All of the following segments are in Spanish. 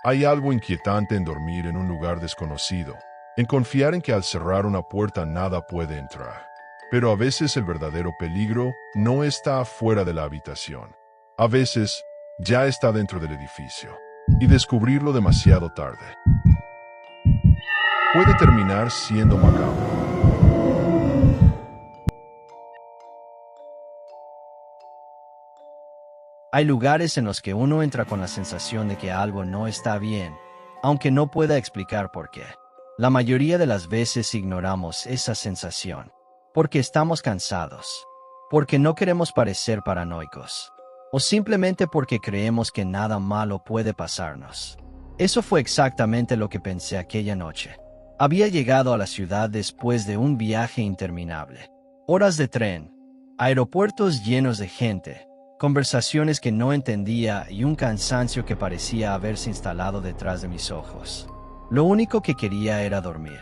Hay algo inquietante en dormir en un lugar desconocido, en confiar en que al cerrar una puerta nada puede entrar. Pero a veces el verdadero peligro no está fuera de la habitación. A veces ya está dentro del edificio. Y descubrirlo demasiado tarde puede terminar siendo macabro. Hay lugares en los que uno entra con la sensación de que algo no está bien, aunque no pueda explicar por qué. La mayoría de las veces ignoramos esa sensación, porque estamos cansados, porque no queremos parecer paranoicos, o simplemente porque creemos que nada malo puede pasarnos. Eso fue exactamente lo que pensé aquella noche. Había llegado a la ciudad después de un viaje interminable. Horas de tren, aeropuertos llenos de gente, conversaciones que no entendía y un cansancio que parecía haberse instalado detrás de mis ojos. Lo único que quería era dormir.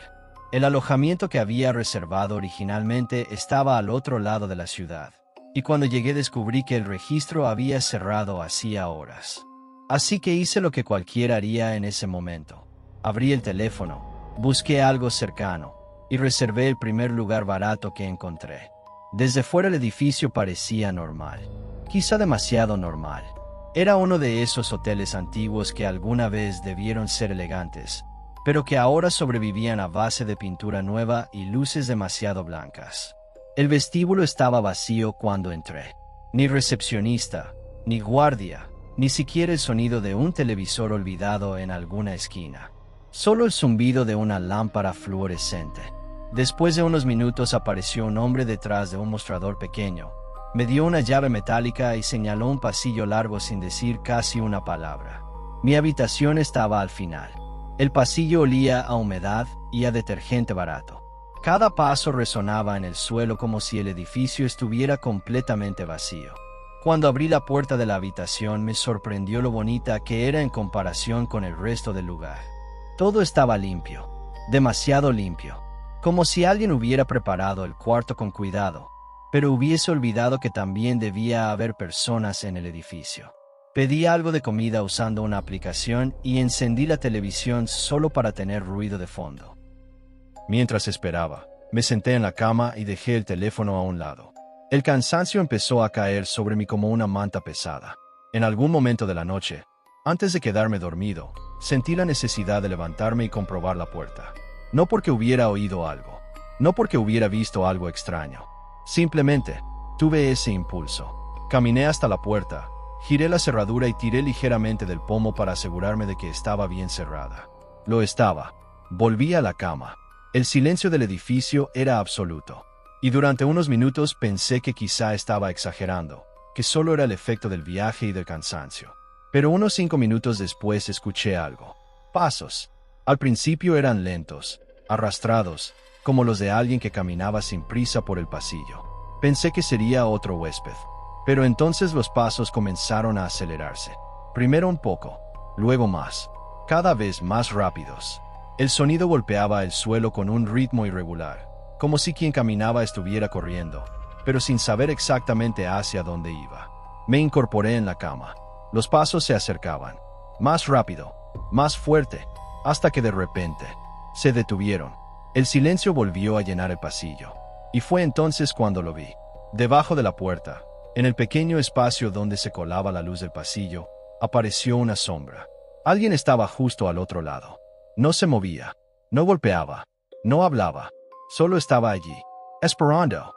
El alojamiento que había reservado originalmente estaba al otro lado de la ciudad, y cuando llegué descubrí que el registro había cerrado hacía horas. Así que hice lo que cualquiera haría en ese momento. Abrí el teléfono, busqué algo cercano, y reservé el primer lugar barato que encontré. Desde fuera el edificio parecía normal. Quizá demasiado normal. Era uno de esos hoteles antiguos que alguna vez debieron ser elegantes, pero que ahora sobrevivían a base de pintura nueva y luces demasiado blancas. El vestíbulo estaba vacío cuando entré. Ni recepcionista, ni guardia, ni siquiera el sonido de un televisor olvidado en alguna esquina. Solo el zumbido de una lámpara fluorescente. Después de unos minutos apareció un hombre detrás de un mostrador pequeño. Me dio una llave metálica y señaló un pasillo largo sin decir casi una palabra. Mi habitación estaba al final. El pasillo olía a humedad y a detergente barato. Cada paso resonaba en el suelo como si el edificio estuviera completamente vacío. Cuando abrí la puerta de la habitación me sorprendió lo bonita que era en comparación con el resto del lugar. Todo estaba limpio, demasiado limpio, como si alguien hubiera preparado el cuarto con cuidado, pero hubiese olvidado que también debía haber personas en el edificio. Pedí algo de comida usando una aplicación y encendí la televisión solo para tener ruido de fondo. Mientras esperaba, me senté en la cama y dejé el teléfono a un lado. El cansancio empezó a caer sobre mí como una manta pesada. En algún momento de la noche, antes de quedarme dormido, sentí la necesidad de levantarme y comprobar la puerta. No porque hubiera oído algo, no porque hubiera visto algo extraño. Simplemente, tuve ese impulso. Caminé hasta la puerta, giré la cerradura y tiré ligeramente del pomo para asegurarme de que estaba bien cerrada. Lo estaba. Volví a la cama. El silencio del edificio era absoluto. Y durante unos minutos pensé que quizá estaba exagerando, que solo era el efecto del viaje y del cansancio. Pero unos 5 minutos después escuché algo. Pasos. Al principio eran lentos, arrastrados, como los de alguien que caminaba sin prisa por el pasillo. Pensé que sería otro huésped. Pero entonces los pasos comenzaron a acelerarse. Primero un poco, luego más, cada vez más rápidos. El sonido golpeaba el suelo con un ritmo irregular, como si quien caminaba estuviera corriendo, pero sin saber exactamente hacia dónde iba. Me incorporé en la cama. Los pasos se acercaban, más rápido, más fuerte, hasta que de repente se detuvieron. El silencio volvió a llenar el pasillo, y fue entonces cuando lo vi. Debajo de la puerta, en el pequeño espacio donde se colaba la luz del pasillo, apareció una sombra. Alguien estaba justo al otro lado. No se movía, no golpeaba, no hablaba, solo estaba allí, esperando.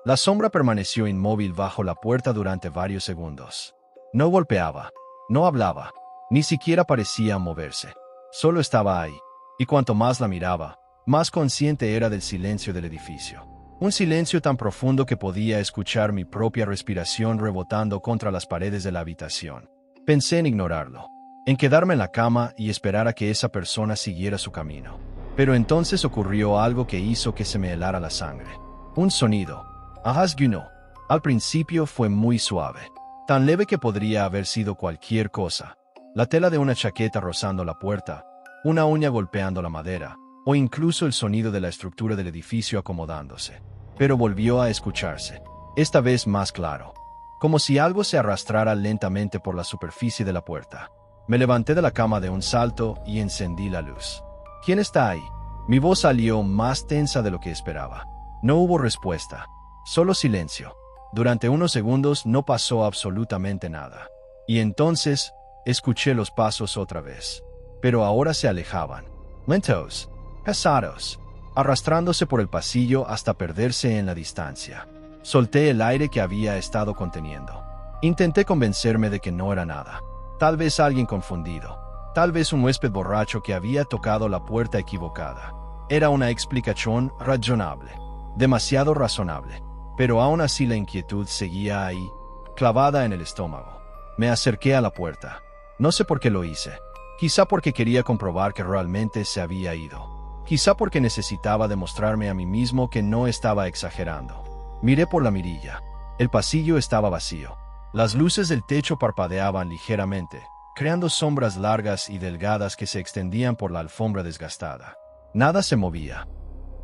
La sombra permaneció inmóvil bajo la puerta durante varios segundos. No golpeaba, no hablaba, ni siquiera parecía moverse. Solo estaba ahí, y cuanto más la miraba, más consciente era del silencio del edificio. Un silencio tan profundo que podía escuchar mi propia respiración rebotando contra las paredes de la habitación. Pensé en ignorarlo, en quedarme en la cama y esperar a que esa persona siguiera su camino. Pero entonces ocurrió algo que hizo que se me helara la sangre. Un sonido. Ahasguno. Al principio fue muy suave, tan leve que podría haber sido cualquier cosa. La tela de una chaqueta rozando la puerta, una uña golpeando la madera, o incluso el sonido de la estructura del edificio acomodándose. Pero volvió a escucharse, esta vez más claro, como si algo se arrastrara lentamente por la superficie de la puerta. Me levanté de la cama de un salto y encendí la luz. ¿Quién está ahí? Mi voz salió más tensa de lo que esperaba. No hubo respuesta, solo silencio. Durante unos segundos no pasó absolutamente nada. Y entonces escuché los pasos otra vez. Pero ahora se alejaban, lentos, pesados, arrastrándose por el pasillo hasta perderse en la distancia. Solté el aire que había estado conteniendo. Intenté convencerme de que no era nada. Tal vez alguien confundido. Tal vez un huésped borracho que había tocado la puerta equivocada. Era una explicación razonable. Demasiado razonable. Pero aún así la inquietud seguía ahí, clavada en el estómago. Me acerqué a la puerta. No sé por qué lo hice. Quizá porque quería comprobar que realmente se había ido. Quizá porque necesitaba demostrarme a mí mismo que no estaba exagerando. Miré por la mirilla. El pasillo estaba vacío. Las luces del techo parpadeaban ligeramente, creando sombras largas y delgadas que se extendían por la alfombra desgastada. Nada se movía.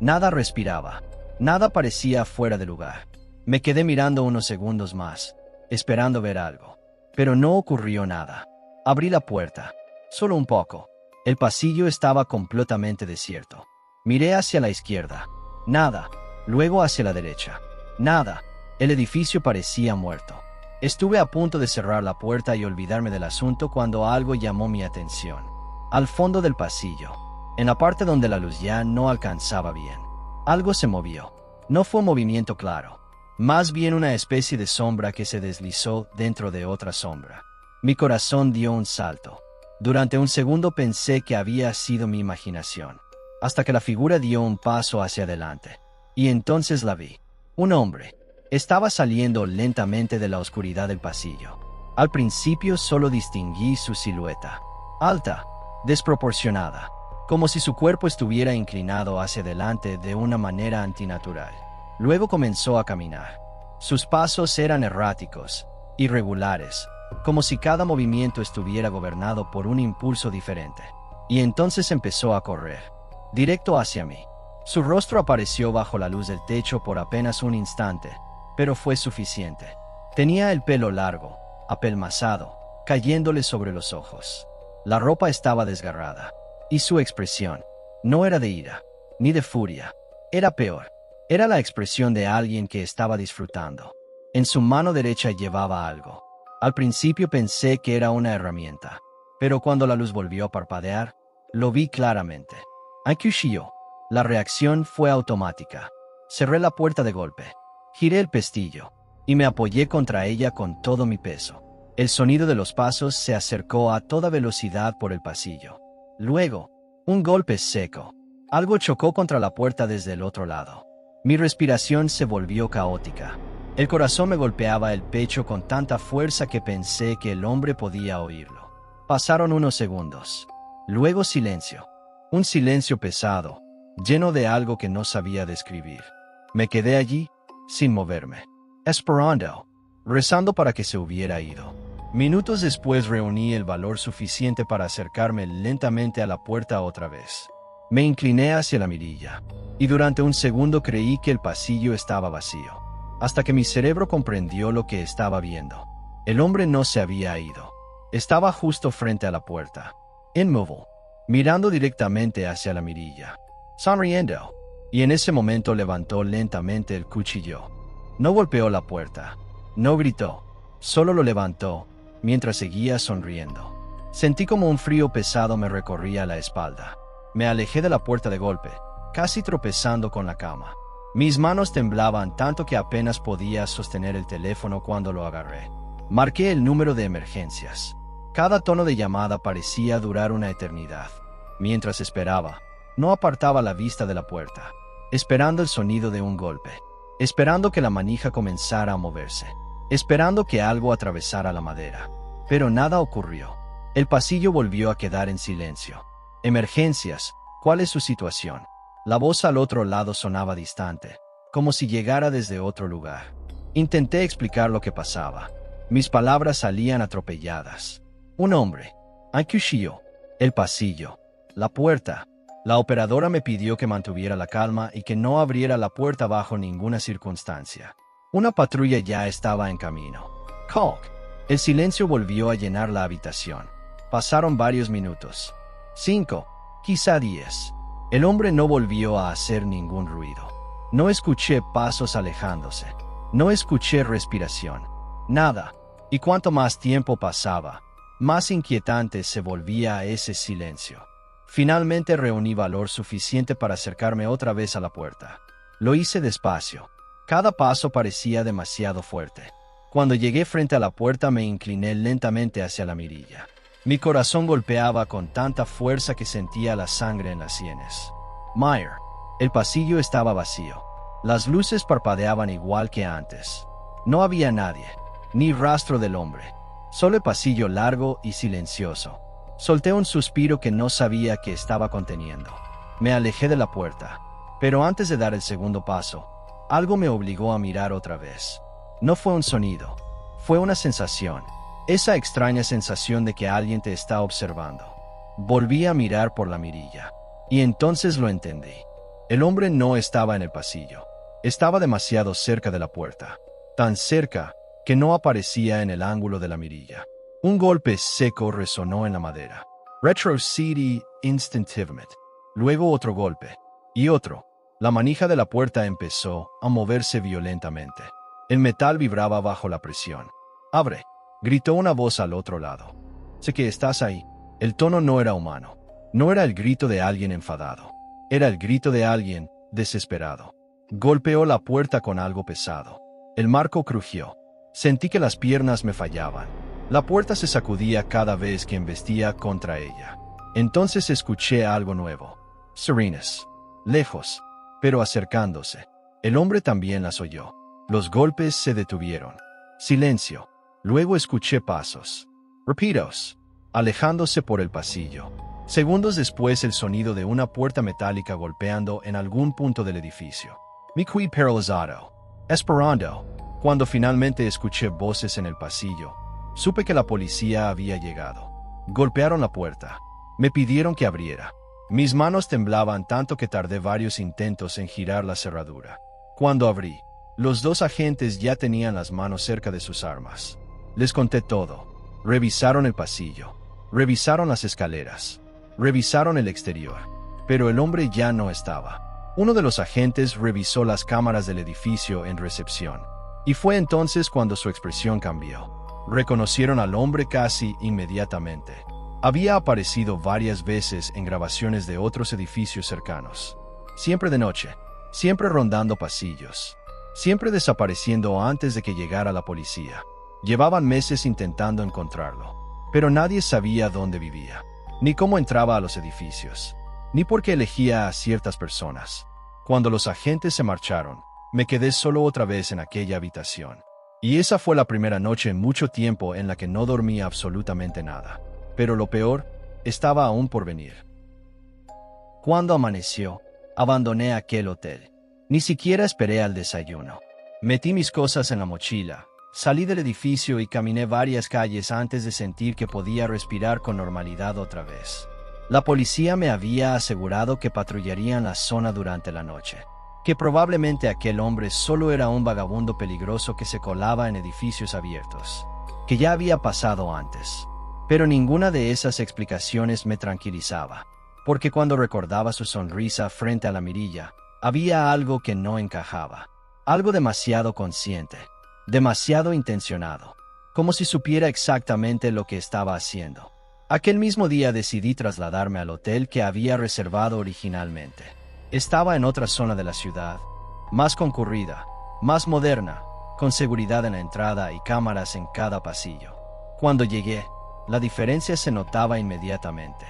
Nada respiraba. Nada parecía fuera de lugar. Me quedé mirando unos segundos más, esperando ver algo. Pero no ocurrió nada. Abrí la puerta. Solo un poco. El pasillo estaba completamente desierto. Miré hacia la izquierda. Nada. Luego hacia la derecha. Nada. El edificio parecía muerto. Estuve a punto de cerrar la puerta y olvidarme del asunto cuando algo llamó mi atención. Al fondo del pasillo, en la parte donde la luz ya no alcanzaba bien, algo se movió. No fue un movimiento claro, más bien una especie de sombra que se deslizó dentro de otra sombra. Mi corazón dio un salto. Durante un segundo pensé que había sido mi imaginación, hasta que la figura dio un paso hacia adelante. Y entonces la vi. Un hombre. Estaba saliendo lentamente de la oscuridad del pasillo. Al principio solo distinguí su silueta. Alta, desproporcionada, como si su cuerpo estuviera inclinado hacia adelante de una manera antinatural. Luego comenzó a caminar. Sus pasos eran erráticos, irregulares, como si cada movimiento estuviera gobernado por un impulso diferente. Y entonces empezó a correr, directo hacia mí. Su rostro apareció bajo la luz del techo por apenas un instante, pero fue suficiente. Tenía el pelo largo, apelmazado, cayéndole sobre los ojos. La ropa estaba desgarrada, y su expresión no era de ira, ni de furia. Era peor. Era la expresión de alguien que estaba disfrutando. En su mano derecha llevaba algo. Al principio pensé que era una herramienta, pero cuando la luz volvió a parpadear, lo vi claramente. Un cuchillo. La reacción fue automática. Cerré la puerta de golpe. Giré el pestillo y me apoyé contra ella con todo mi peso. El sonido de los pasos se acercó a toda velocidad por el pasillo. Luego, un golpe seco. Algo chocó contra la puerta desde el otro lado. Mi respiración se volvió caótica. El corazón me golpeaba el pecho con tanta fuerza que pensé que el hombre podía oírlo. Pasaron unos segundos. Luego silencio. Un silencio pesado, lleno de algo que no sabía describir. Me quedé allí, sin moverme, esperando, rezando para que se hubiera ido. Minutos después reuní el valor suficiente para acercarme lentamente a la puerta otra vez. Me incliné hacia la mirilla, y durante un segundo creí que el pasillo estaba vacío, hasta que mi cerebro comprendió lo que estaba viendo. El hombre no se había ido. Estaba justo frente a la puerta, inmóvil, mirando directamente hacia la mirilla, sonriendo. Y en ese momento levantó lentamente el cuchillo. No golpeó la puerta, no gritó, solo lo levantó, mientras seguía sonriendo. Sentí como un frío pesado me recorría la espalda. Me alejé de la puerta de golpe, casi tropezando con la cama. Mis manos temblaban tanto que apenas podía sostener el teléfono cuando lo agarré. Marqué el número de emergencias. Cada tono de llamada parecía durar una eternidad. Mientras esperaba, no apartaba la vista de la puerta, esperando el sonido de un golpe, esperando que la manija comenzara a moverse, esperando que algo atravesara la madera. Pero nada ocurrió. El pasillo volvió a quedar en silencio. Emergencias, ¿cuál es su situación? La voz al otro lado sonaba distante, como si llegara desde otro lugar. Intenté explicar lo que pasaba. Mis palabras salían atropelladas. Un hombre, un cuchillo, el pasillo, la puerta. La operadora me pidió que mantuviera la calma y que no abriera la puerta bajo ninguna circunstancia. Una patrulla ya estaba en camino. Cock. El silencio volvió a llenar la habitación. Pasaron varios minutos. 5, quizá 10. El hombre no volvió a hacer ningún ruido. No escuché pasos alejándose. No escuché respiración. Nada. Y cuanto más tiempo pasaba, más inquietante se volvía ese silencio. Finalmente reuní valor suficiente para acercarme otra vez a la puerta. Lo hice despacio. Cada paso parecía demasiado fuerte. Cuando llegué frente a la puerta me incliné lentamente hacia la mirilla. Mi corazón golpeaba con tanta fuerza que sentía la sangre en las sienes. Meyer. El pasillo estaba vacío. Las luces parpadeaban igual que antes. No había nadie, ni rastro del hombre. Solo el pasillo largo y silencioso. Solté un suspiro que no sabía que estaba conteniendo. Me alejé de la puerta, pero antes de dar el segundo paso, algo me obligó a mirar otra vez. No fue un sonido, fue una sensación. Esa extraña sensación de que alguien te está observando. Volví a mirar por la mirilla, y entonces lo entendí. El hombre no estaba en el pasillo. Estaba demasiado cerca de la puerta. Tan cerca que no aparecía en el ángulo de la mirilla. Un golpe seco resonó en la madera. Retrocedí instintivamente. Luego otro golpe. Y otro. La manija de la puerta empezó a moverse violentamente. El metal vibraba bajo la presión. «Abre», gritó una voz al otro lado. «Sé que estás ahí». El tono no era humano. No era el grito de alguien enfadado. Era el grito de alguien desesperado. Golpeó la puerta con algo pesado. El marco crujió. Sentí que las piernas me fallaban. La puerta se sacudía cada vez que embestía contra ella. Entonces escuché algo nuevo. Sirenas. Lejos, pero acercándose. El hombre también las oyó. Los golpes se detuvieron. Silencio. Luego escuché pasos. Rapidos. Alejándose por el pasillo. Segundos después el sonido de una puerta metálica golpeando en algún punto del edificio. Me quedé paralizado. Esperando. Cuando finalmente escuché voces en el pasillo, supe que la policía había llegado. Golpearon la puerta. Me pidieron que abriera. Mis manos temblaban tanto que tardé varios intentos en girar la cerradura. Cuando abrí, los dos agentes ya tenían las manos cerca de sus armas. Les conté todo. Revisaron el pasillo. Revisaron las escaleras. Revisaron el exterior. Pero el hombre ya no estaba. Uno de los agentes revisó las cámaras del edificio en recepción. Y fue entonces cuando su expresión cambió. Reconocieron al hombre casi inmediatamente. Había aparecido varias veces en grabaciones de otros edificios cercanos. Siempre de noche, siempre rondando pasillos, siempre desapareciendo antes de que llegara la policía. Llevaban meses intentando encontrarlo, pero nadie sabía dónde vivía, ni cómo entraba a los edificios, ni por qué elegía a ciertas personas. Cuando los agentes se marcharon, me quedé solo otra vez en aquella habitación. Y esa fue la primera noche en mucho tiempo en la que no dormí absolutamente nada. Pero lo peor estaba aún por venir. Cuando amaneció, abandoné aquel hotel. Ni siquiera esperé al desayuno. Metí mis cosas en la mochila, salí del edificio y caminé varias calles antes de sentir que podía respirar con normalidad otra vez. La policía me había asegurado que patrullarían la zona durante la noche, que probablemente aquel hombre solo era un vagabundo peligroso que se colaba en edificios abiertos, que ya había pasado antes. Pero ninguna de esas explicaciones me tranquilizaba, porque cuando recordaba su sonrisa frente a la mirilla, había algo que no encajaba, algo demasiado consciente, demasiado intencionado, como si supiera exactamente lo que estaba haciendo. Aquel mismo día decidí trasladarme al hotel que había reservado originalmente. Estaba en otra zona de la ciudad, más concurrida, más moderna, con seguridad en la entrada y cámaras en cada pasillo. Cuando llegué, la diferencia se notaba inmediatamente.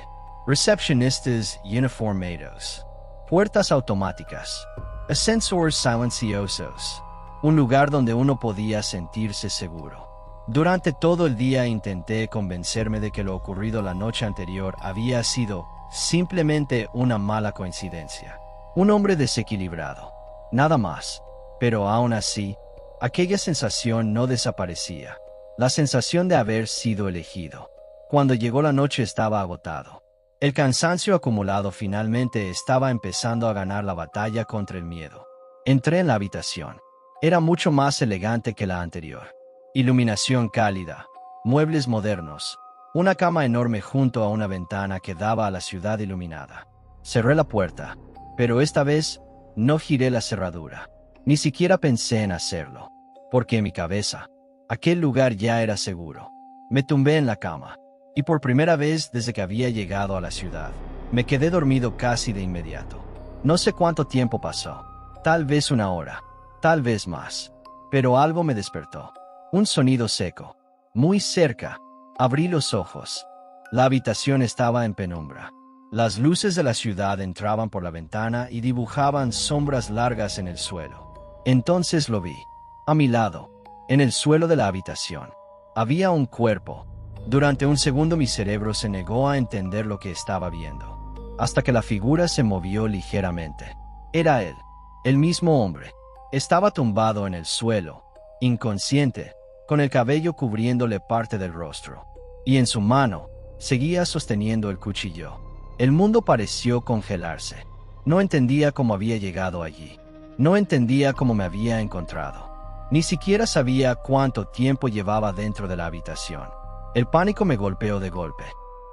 Recepcionistas uniformados, puertas automáticas, ascensores silenciosos, un lugar donde uno podía sentirse seguro. Durante todo el día intenté convencerme de que lo ocurrido la noche anterior había sido simplemente una mala coincidencia. Un hombre desequilibrado, nada más. Pero aún así, aquella sensación no desaparecía. La sensación de haber sido elegido. Cuando llegó la noche estaba agotado. El cansancio acumulado finalmente estaba empezando a ganar la batalla contra el miedo. Entré en la habitación. Era mucho más elegante que la anterior. Iluminación cálida, muebles modernos, Una cama enorme junto a una ventana que daba a la ciudad iluminada. Cerré la puerta, pero esta vez no giré la cerradura. Ni siquiera pensé en hacerlo, porque en mi cabeza, aquel lugar ya era seguro. Me tumbé en la cama, y por primera vez desde que había llegado a la ciudad, me quedé dormido casi de inmediato. No sé cuánto tiempo pasó, tal vez una hora, tal vez más, pero algo me despertó. Un sonido seco, muy cerca. Abrí los ojos. La habitación estaba en penumbra. Las luces de la ciudad entraban por la ventana y dibujaban sombras largas en el suelo. Entonces lo vi. A mi lado, en el suelo de la habitación, había un cuerpo. Durante un segundo mi cerebro se negó a entender lo que estaba viendo, hasta que la figura se movió ligeramente. Era él, el mismo hombre. Estaba tumbado en el suelo, inconsciente, con el cabello cubriéndole parte del rostro, y en su mano seguía sosteniendo el cuchillo. El mundo pareció congelarse. No entendía cómo había llegado allí. No entendía cómo me había encontrado. Ni siquiera sabía cuánto tiempo llevaba dentro de la habitación. El pánico me golpeó de golpe.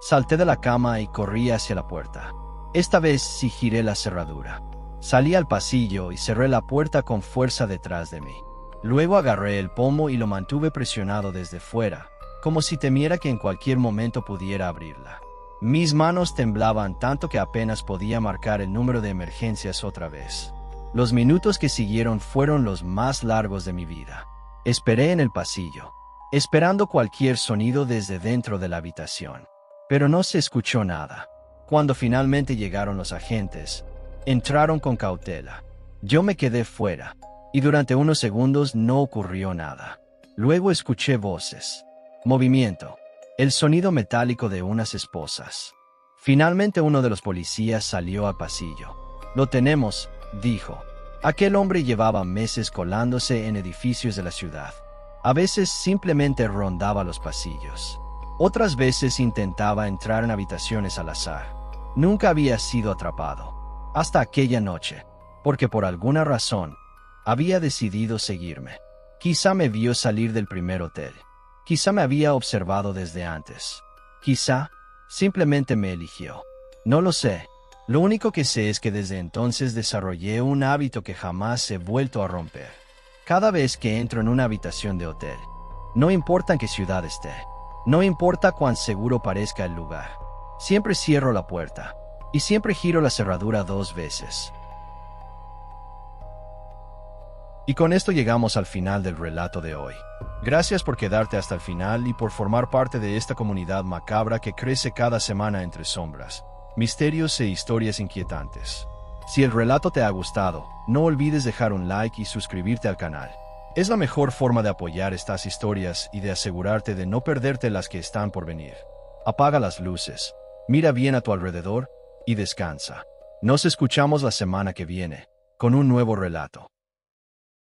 Salté de la cama y corrí hacia la puerta. Esta vez sí giré la cerradura. Salí al pasillo y cerré la puerta con fuerza detrás de mí. Luego agarré el pomo y lo mantuve presionado desde fuera, como si temiera que en cualquier momento pudiera abrirla. Mis manos temblaban tanto que apenas podía marcar el número de emergencias otra vez. Los minutos que siguieron fueron los más largos de mi vida. Esperé en el pasillo, esperando cualquier sonido desde dentro de la habitación. Pero no se escuchó nada. Cuando finalmente llegaron los agentes, entraron con cautela. Yo me quedé fuera, y durante unos segundos no ocurrió nada. Luego escuché voces, movimiento, el sonido metálico de unas esposas. Finalmente uno de los policías salió al pasillo. «Lo tenemos», dijo. Aquel hombre llevaba meses colándose en edificios de la ciudad. A veces simplemente rondaba los pasillos. Otras veces intentaba entrar en habitaciones al azar. Nunca había sido atrapado. Hasta aquella noche, porque por alguna razón, había decidido seguirme. Quizá me vio salir del primer hotel. Quizá me había observado desde antes. Quizá simplemente me eligió. No lo sé. Lo único que sé es que desde entonces desarrollé un hábito que jamás he vuelto a romper. Cada vez que entro en una habitación de hotel, no importa en qué ciudad esté, no importa cuán seguro parezca el lugar, siempre cierro la puerta y siempre giro la cerradura 2 veces. Y con esto llegamos al final del relato de hoy. Gracias por quedarte hasta el final y por formar parte de esta comunidad macabra que crece cada semana entre sombras, misterios e historias inquietantes. Si el relato te ha gustado, no olvides dejar un like y suscribirte al canal. Es la mejor forma de apoyar estas historias y de asegurarte de no perderte las que están por venir. Apaga las luces, mira bien a tu alrededor y descansa. Nos escuchamos la semana que viene, con un nuevo relato.